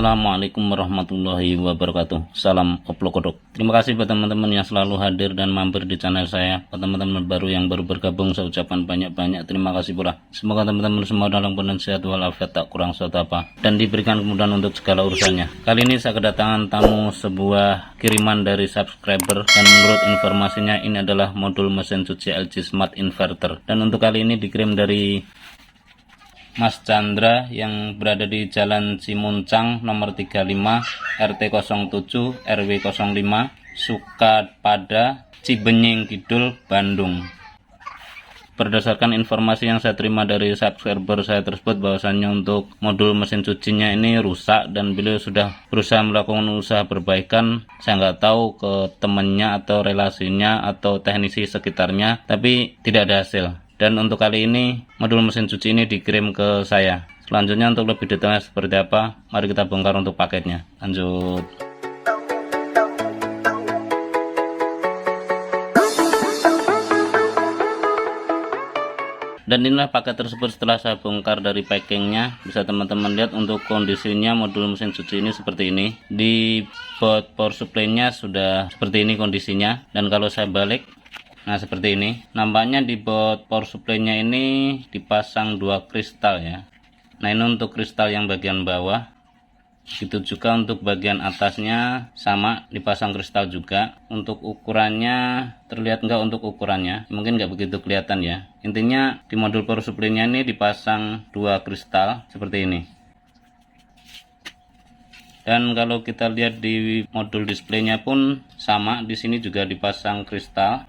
Assalamualaikum warahmatullahi wabarakatuh. Salam Koplo Kodok. Terima kasih buat teman-teman yang selalu hadir dan mampir di channel saya. Buat teman-teman baru yang baru bergabung, saya ucapkan banyak-banyak terima kasih pula. Semoga teman-teman semua dalam keadaan sehat walafiat, tak kurang suatu apa, dan diberikan kemudahan untuk segala urusannya. Kali ini saya kedatangan tamu sebuah kiriman dari subscriber, dan menurut informasinya ini adalah modul mesin cuci LG Smart Inverter. Dan untuk kali ini dikirim dari Mas Chandra yang berada di Jalan Cimuncang nomor 35 RT 07 RW 05 Sukapada Cibenying Kidul Bandung. Berdasarkan informasi yang saya terima dari subscriber saya tersebut, bahwasannya untuk modul mesin cucinya ini rusak dan beliau sudah berusaha melakukan usaha perbaikan. Saya nggak tahu ke temannya atau relasinya atau teknisi sekitarnya, tapi tidak ada hasil. Dan untuk kali ini modul mesin cuci ini dikirim ke saya. Selanjutnya untuk lebih detailnya seperti apa, mari kita bongkar untuk paketnya. Lanjut. Dan inilah paket tersebut setelah saya bongkar dari packingnya. Bisa teman-teman lihat untuk kondisinya modul mesin cuci ini seperti ini. Di baut power supply-nya sudah seperti ini kondisinya. Dan kalau saya balik, nah seperti ini nampaknya. Di baut power supply-nya ini dipasang dua kristal ya. Nah ini untuk kristal yang bagian bawah, itu juga untuk bagian atasnya sama dipasang kristal juga. Untuk ukurannya terlihat enggak? Untuk ukurannya mungkin enggak begitu kelihatan ya. Intinya di modul power supply-nya ini dipasang dua kristal seperti ini. Dan kalau kita lihat di modul displaynya pun sama, di sini juga dipasang kristal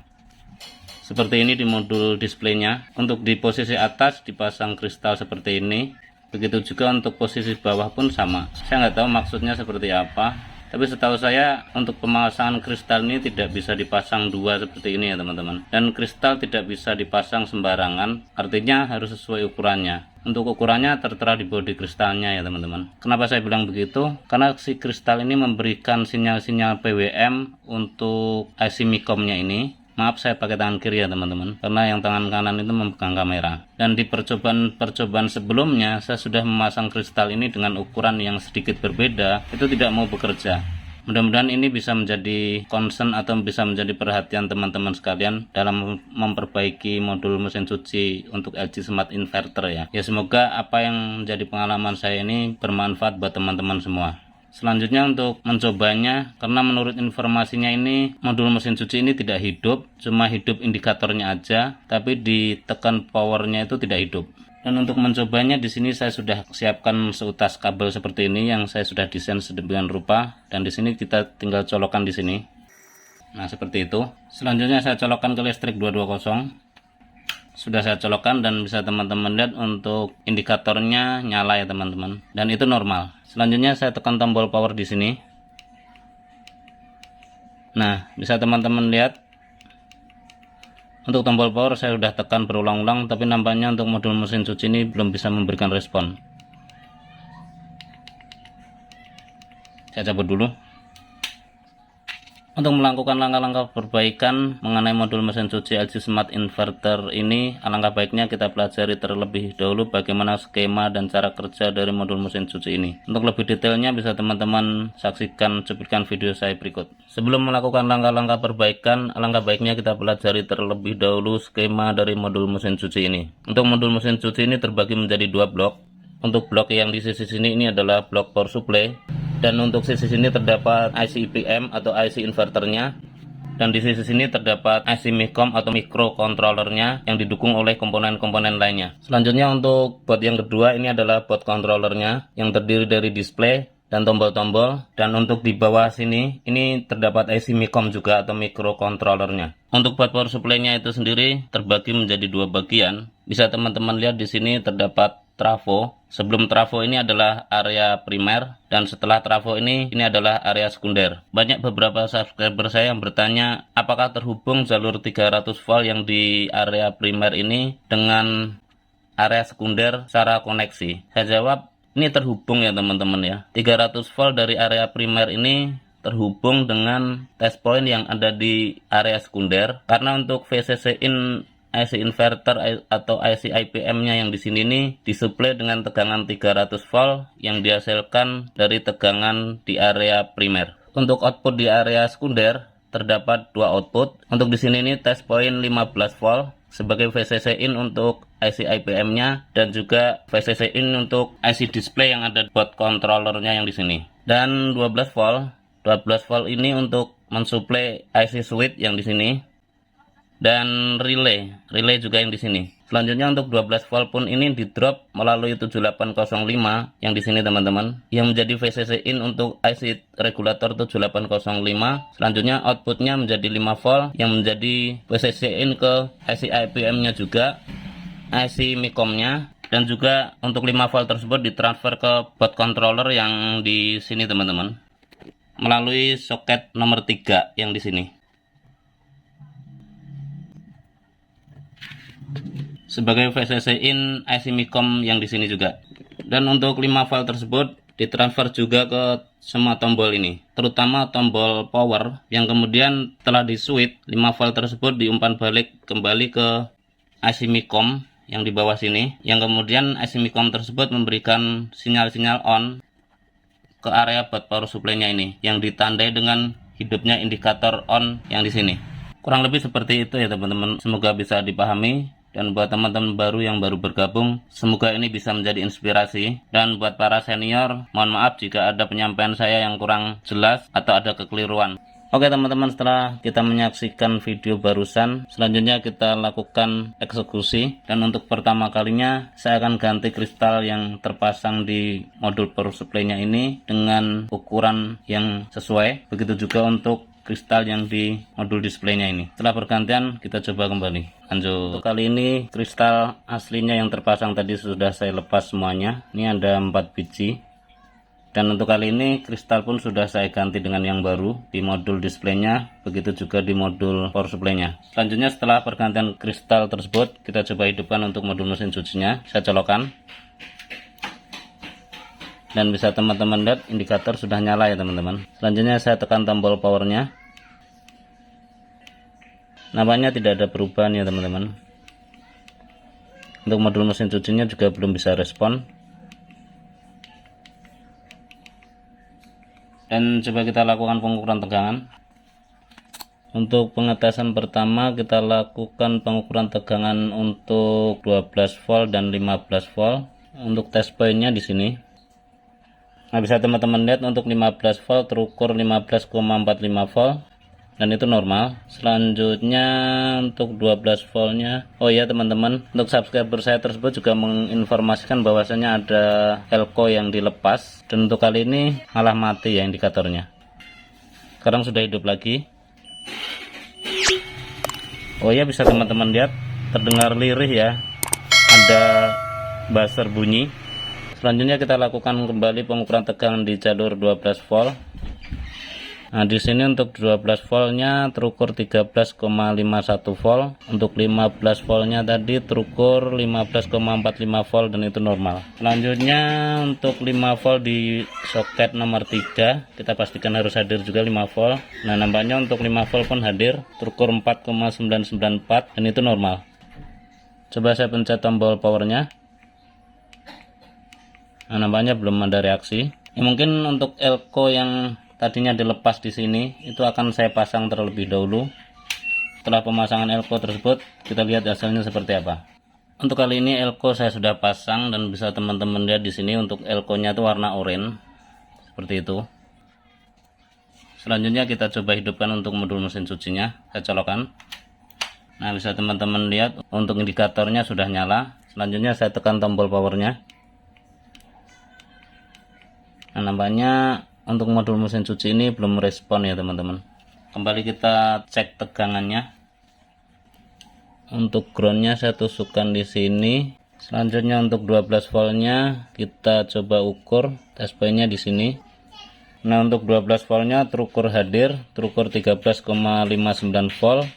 seperti ini di modul displaynya. Untuk di posisi atas dipasang kristal seperti ini. Begitu juga untuk posisi bawah pun sama. Saya nggak tahu maksudnya seperti apa, tapi setahu saya untuk pemasangan kristal ini tidak bisa dipasang dua seperti ini ya teman-teman. Dan kristal tidak bisa dipasang sembarangan, artinya harus sesuai ukurannya. Untuk ukurannya tertera di bodi kristalnya ya teman-teman. Kenapa saya bilang begitu? Karena si kristal ini memberikan sinyal-sinyal PWM untuk IC Micom-nya ini. Maaf saya pakai tangan kiri ya teman-teman, karena yang tangan kanan itu memegang kamera. Dan di percobaan sebelumnya saya sudah memasang kristal ini dengan ukuran yang sedikit berbeda, itu tidak mau bekerja. Mudah-mudahan ini bisa menjadi concern atau bisa menjadi perhatian teman-teman sekalian dalam memperbaiki modul mesin cuci untuk LG Smart Inverter ya. Ya semoga apa yang menjadi pengalaman saya ini bermanfaat buat teman-teman semua. Selanjutnya untuk mencobanya, karena menurut informasinya ini modul mesin cuci ini tidak hidup, cuma hidup indikatornya aja, tapi ditekan powernya itu tidak hidup. Dan untuk mencobanya di sini saya sudah siapkan seutas kabel seperti ini yang saya sudah desain sedemikian rupa, dan di sini kita tinggal colokkan di sini. Nah seperti itu. Selanjutnya saya colokkan ke listrik 220. Sudah saya colokkan dan bisa teman-teman lihat untuk indikatornya nyala ya teman-teman, dan itu normal. Selanjutnya saya tekan tombol power di sini. Nah, bisa teman-teman lihat untuk tombol power saya sudah tekan berulang-ulang, tapi nampaknya untuk modul mesin cuci ini belum bisa memberikan respon. Saya cabut dulu. Untuk melakukan langkah-langkah perbaikan mengenai modul mesin cuci LG Smart Inverter ini, alangkah baiknya kita pelajari terlebih dahulu bagaimana skema dan cara kerja dari modul mesin cuci ini. Untuk lebih detailnya bisa teman-teman saksikan cuplikan video saya berikut. Sebelum melakukan langkah-langkah perbaikan, alangkah baiknya kita pelajari terlebih dahulu skema dari modul mesin cuci ini. Untuk modul mesin cuci ini terbagi menjadi dua blok. Untuk blok yang di sisi sini ini adalah blok power supply, dan untuk sisi sini terdapat IC IPM atau IC inverternya, dan di sisi sini terdapat IC Micom atau microcontrollernya yang didukung oleh komponen-komponen lainnya. Selanjutnya untuk board yang kedua ini adalah board controllernya yang terdiri dari display dan tombol-tombol, dan untuk di bawah sini ini terdapat IC Micom juga atau microcontrollernya. Untuk board power supply-nya itu sendiri terbagi menjadi dua bagian. Bisa teman-teman lihat di sini terdapat trafo. Sebelum trafo ini adalah area primer, dan setelah trafo ini adalah area sekunder. Banyak beberapa subscriber saya yang bertanya apakah terhubung jalur 300 volt yang di area primer ini dengan area sekunder secara koneksi. Saya jawab ini terhubung ya teman-teman ya. 300 volt dari area primer ini terhubung dengan test point yang ada di area sekunder, karena untuk VCC in IC inverter atau IC IPM-nya yang di sini nih disuplai dengan tegangan 300 volt yang dihasilkan dari tegangan di area primer. Untuk output di area sekunder terdapat dua output. Untuk di sini nih test point 15 volt sebagai VCC in untuk IC IPM-nya dan juga VCC in untuk IC display yang ada di board controllernya yang di sini. Dan 12 volt ini untuk mensuplai IC switch yang di sini. Dan relay juga yang di sini. Selanjutnya untuk 12 volt pun ini di drop melalui 7805 yang di sini teman-teman, yang menjadi VCC in untuk IC regulator 7805. Selanjutnya outputnya menjadi 5 volt yang menjadi VCC in ke IC IPM-nya juga, IC Micom-nya, dan juga untuk 5 volt tersebut ditransfer ke board controller yang di sini teman-teman melalui soket nomor 3 yang di sini. Sebagai VCC in IC Micom yang di sini juga. Dan untuk 5 volt tersebut ditransfer juga ke semua tombol ini, terutama tombol power yang kemudian telah di switch 5 volt tersebut diumpan balik kembali ke IC Micom yang di bawah sini, yang kemudian IC Micom tersebut memberikan sinyal-sinyal on ke area board power supply-nya ini yang ditandai dengan hidupnya indikator on yang di sini. Kurang lebih seperti itu ya teman-teman. Semoga bisa dipahami. Dan buat teman-teman baru yang baru bergabung, semoga ini bisa menjadi inspirasi. Dan buat para senior, mohon maaf jika ada penyampaian saya yang kurang jelas atau ada kekeliruan. Oke teman-teman, setelah kita menyaksikan video barusan, selanjutnya kita lakukan eksekusi. Dan untuk pertama kalinya, saya akan ganti kristal yang terpasang di modul power supply-nya ini dengan ukuran yang sesuai. Begitu juga untuk kristal yang di modul displaynya ini. Setelah bergantian kita coba kembali. Lanjut. Untuk kali ini kristal aslinya yang terpasang tadi sudah saya lepas semuanya. Ini ada 4 biji. Dan untuk kali ini kristal pun sudah saya ganti dengan yang baru di modul displaynya, begitu juga di modul power supply-nya. Selanjutnya setelah pergantian kristal tersebut, kita coba hidupkan untuk modul mesin cucinya. Saya colokkan. Dan bisa teman-teman lihat indikator sudah nyala ya teman-teman. Selanjutnya saya tekan tombol powernya. Nampaknya tidak ada perubahan ya teman-teman. Untuk modul mesin cucinya juga belum bisa respon. Dan coba kita lakukan pengukuran tegangan. Untuk pengetesan pertama kita lakukan pengukuran tegangan untuk 12 volt dan 15 volt. Untuk test point-nya di sini. Nah, bisa teman-teman lihat untuk 15 volt terukur 15,45 volt dan itu normal. Selanjutnya untuk 12 voltnya, oh ya teman-teman, untuk subscriber saya tersebut juga menginformasikan bahwasanya ada elko yang dilepas, dan untuk kali ini malah mati ya indikatornya. Sekarang sudah hidup lagi. Oh ya, bisa teman-teman lihat terdengar lirih ya, ada buzzer bunyi. Selanjutnya kita lakukan kembali pengukuran tegangan di jalur 12 volt. Nah, di sini untuk 12 voltnya terukur 13,51 volt. Untuk 15 voltnya tadi terukur 15,45 volt dan itu normal. Selanjutnya untuk 5 volt di soket nomor 3 kita pastikan harus hadir juga 5 volt. Nah, nampaknya untuk 5 volt pun hadir, terukur 4,994 dan itu normal. Coba saya pencet tombol powernya. Nah, nampaknya belum ada reaksi. Ya, mungkin untuk elko yang tadinya dilepas di sini itu akan saya pasang terlebih dahulu. Setelah pemasangan elko tersebut, kita lihat hasilnya seperti apa. Untuk kali ini elko saya sudah pasang dan bisa teman-teman lihat di sini untuk elko-nya itu warna oranye seperti itu. Selanjutnya kita coba hidupkan untuk modul mesin cucinya. Saya colokkan. Nah, bisa teman-teman lihat untuk indikatornya sudah nyala. Selanjutnya saya tekan tombol powernya. Nah, nampaknya untuk modul mesin cuci ini belum respon ya teman-teman. Kembali kita cek tegangannya. Untuk groundnya saya tusukkan di sini. Selanjutnya untuk 12 voltnya kita coba ukur test point-nya di sini. Nah, untuk 12 voltnya terukur hadir, terukur 13,59 volt.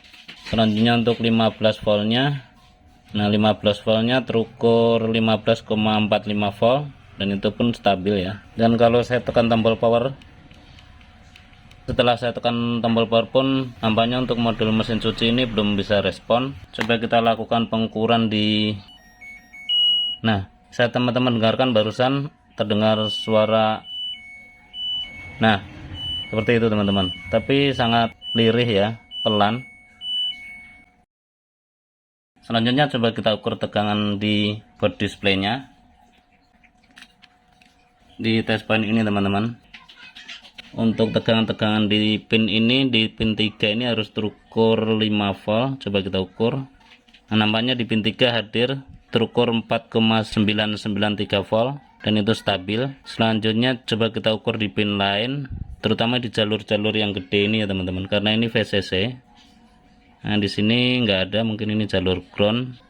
Selanjutnya untuk 15 voltnya, nah 15 voltnya terukur 15,45 volt dan itu pun stabil ya. Dan kalau saya tekan tombol power, Setelah saya tekan tombol power pun nampaknya untuk modul mesin cuci ini belum bisa respon. Coba kita lakukan pengukuran di... Nah, saya teman-teman dengarkan barusan terdengar suara. Nah, seperti itu teman-teman, tapi sangat lirih ya, pelan. Selanjutnya coba kita ukur tegangan di board displaynya di test point ini teman-teman. Untuk tegangan-tegangan di pin ini, di pin 3 ini harus terukur 5 volt. Coba kita ukur. Nah, nampaknya di pin 3 hadir terukur 4,993 volt dan itu stabil. Selanjutnya coba kita ukur di pin lain, terutama di jalur-jalur yang gede ini ya teman-teman, karena ini VCC. Nah, di sini nggak ada, mungkin ini jalur ground.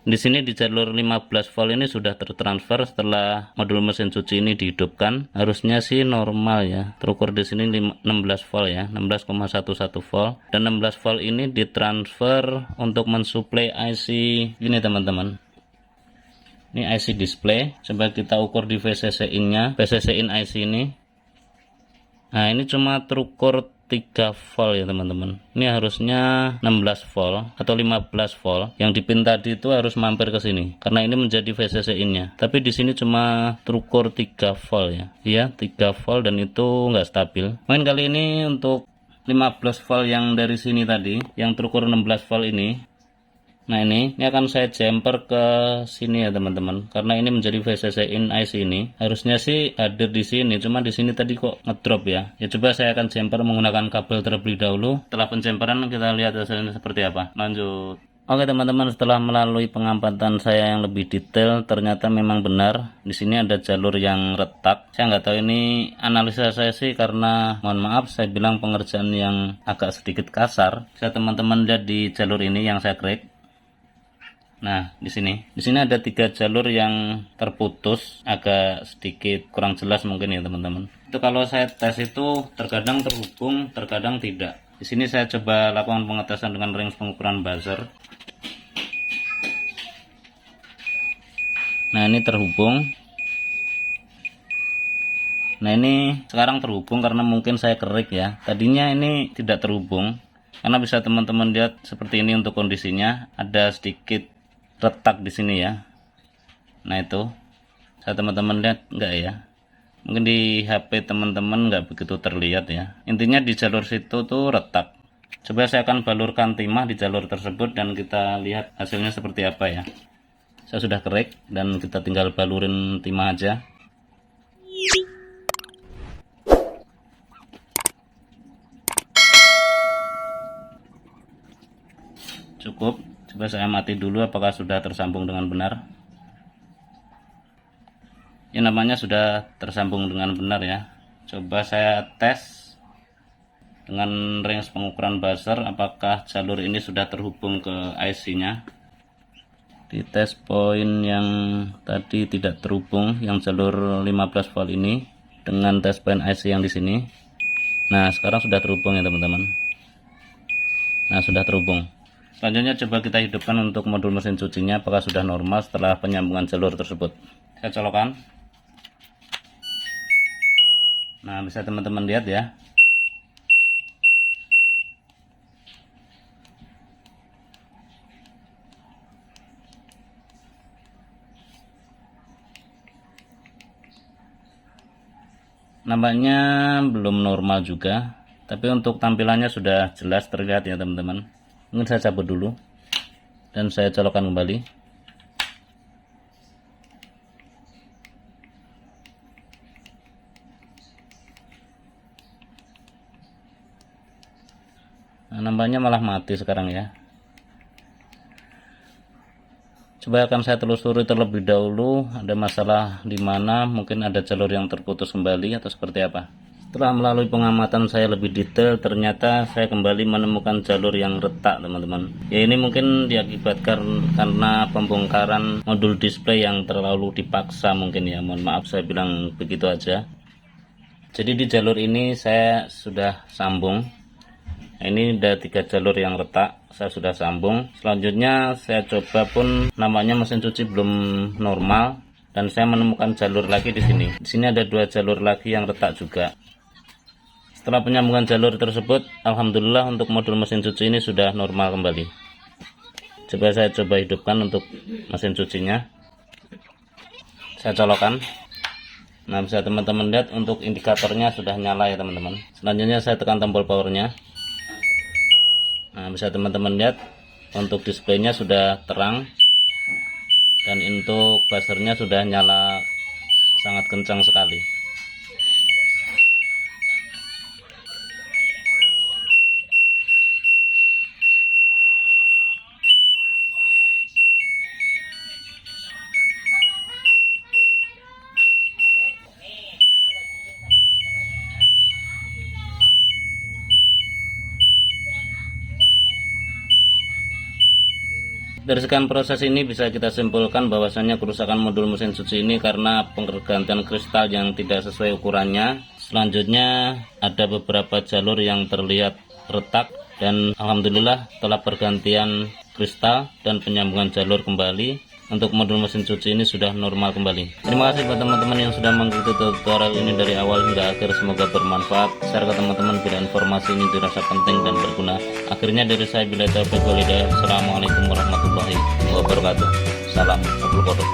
Di sini di jalur 15 volt ini sudah tertransfer setelah modul mesin cuci ini dihidupkan. Harusnya sih normal ya. Terukur di sini 16 volt ya, 16,11 volt. Dan 16 volt ini ditransfer untuk mensuplai IC ini teman-teman. Ini IC display. Coba kita ukur di VCC in-nya, VCC in IC ini. Nah, ini cuma terukur 3 volt ya teman-teman. Ini harusnya 16 volt atau 15 volt. Yang di pin tadi itu harus mampir ke sini karena ini menjadi VCC in-nya. Tapi di sini cuma terukur 3 volt ya. Iya, 3 volt dan itu enggak stabil. Mungkin kali ini untuk 15 volt yang dari sini tadi, yang terukur 16 volt ini. Nah, ini akan saya jumper ke sini ya teman-teman, karena ini menjadi VCC in IC ini. Harusnya sih hadir di sini, cuma di sini tadi kok ngedrop ya. Ya coba saya akan jumper menggunakan kabel terlebih dahulu. Setelah penjumperan kita lihat hasilnya seperti apa. Lanjut. Oke teman-teman, setelah melalui pengamatan saya yang lebih detail, ternyata memang benar di sini ada jalur yang retak. Saya nggak tahu ini analisa saya sih, karena mohon maaf saya bilang pengerjaan yang agak sedikit kasar. Saya teman-teman lihat di jalur ini yang saya crack. Nah, di sini ada 3 jalur yang terputus, agak sedikit kurang jelas mungkin ya teman-teman. Itu kalau saya tes itu terkadang terhubung, terkadang tidak. Di sini saya coba lakukan pengetesan dengan range pengukuran buzzer. Nah, ini terhubung. Nah, ini sekarang terhubung karena mungkin saya kerik ya. Tadinya ini tidak terhubung. Karena bisa teman-teman lihat seperti ini untuk kondisinya, ada sedikit retak di sini ya. Nah, itu saya teman-teman lihat enggak ya, mungkin di HP teman-teman enggak begitu terlihat ya. Intinya di jalur situ tuh retak. Coba saya akan balurkan timah di jalur tersebut dan kita lihat hasilnya seperti apa ya. Saya sudah kerik dan kita tinggal balurin timah aja. Cukup. Coba saya mati dulu apakah sudah tersambung dengan benar. Ini namanya sudah tersambung dengan benar ya. Coba saya tes dengan range pengukuran buzzer apakah jalur ini sudah terhubung ke IC nya. Di test point yang tadi tidak terhubung, yang jalur 15 volt ini dengan test point IC yang di sini. Nah, sekarang sudah terhubung ya teman-teman. Nah, sudah terhubung. Selanjutnya coba kita hidupkan untuk modul mesin cucinya apakah sudah normal setelah penyambungan jalur tersebut. Saya colokkan. Nah, bisa teman-teman lihat ya. Nampaknya belum normal juga, tapi untuk tampilannya sudah jelas terlihat ya teman-teman. Mungkin saya cabut dulu dan saya colokkan kembali. Nah, nampaknya malah mati sekarang ya. Coba akan saya telusuri terlebih dahulu, ada masalah di mana, mungkin ada jalur yang terputus kembali atau seperti apa. Setelah melalui pengamatan saya lebih detail, ternyata saya kembali menemukan jalur yang retak teman-teman. Ya, ini mungkin diakibatkan karena pembongkaran modul display yang terlalu dipaksa mungkin ya. Mohon maaf saya bilang begitu aja. Jadi di jalur ini saya sudah sambung. Nah, ini ada 3 jalur yang retak, saya sudah sambung. Selanjutnya saya coba pun namanya mesin cuci belum normal dan saya menemukan jalur lagi di sini. Di sini ada 2 jalur lagi yang retak juga. Setelah penyambungan jalur tersebut, alhamdulillah untuk modul mesin cuci ini sudah normal kembali. Coba saya hidupkan untuk mesin cucinya. Saya colokkan. Nah, bisa teman-teman lihat untuk indikatornya sudah nyala ya teman-teman. Selanjutnya saya tekan tombol powernya. Nah, bisa teman-teman lihat untuk displaynya sudah terang dan untuk buzzernya sudah nyala sangat kencang sekali. Dari sekian proses ini bisa kita simpulkan bahwasannya kerusakan modul mesin cuci ini karena penggantian kristal yang tidak sesuai ukurannya. Selanjutnya ada beberapa jalur yang terlihat retak dan alhamdulillah setelah pergantian kristal dan penyambungan jalur kembali, untuk modul mesin cuci ini sudah normal kembali. Terima kasih buat teman-teman yang sudah mengikuti tutorial ini dari awal hingga akhir. Semoga bermanfaat. Share ke teman-teman bila informasi ini dirasa penting dan berguna. Akhirnya dari saya, bila taufiq wal hidayah. Assalamualaikum warahmatullahi wabarakatuh. Salam Abdul Qadir.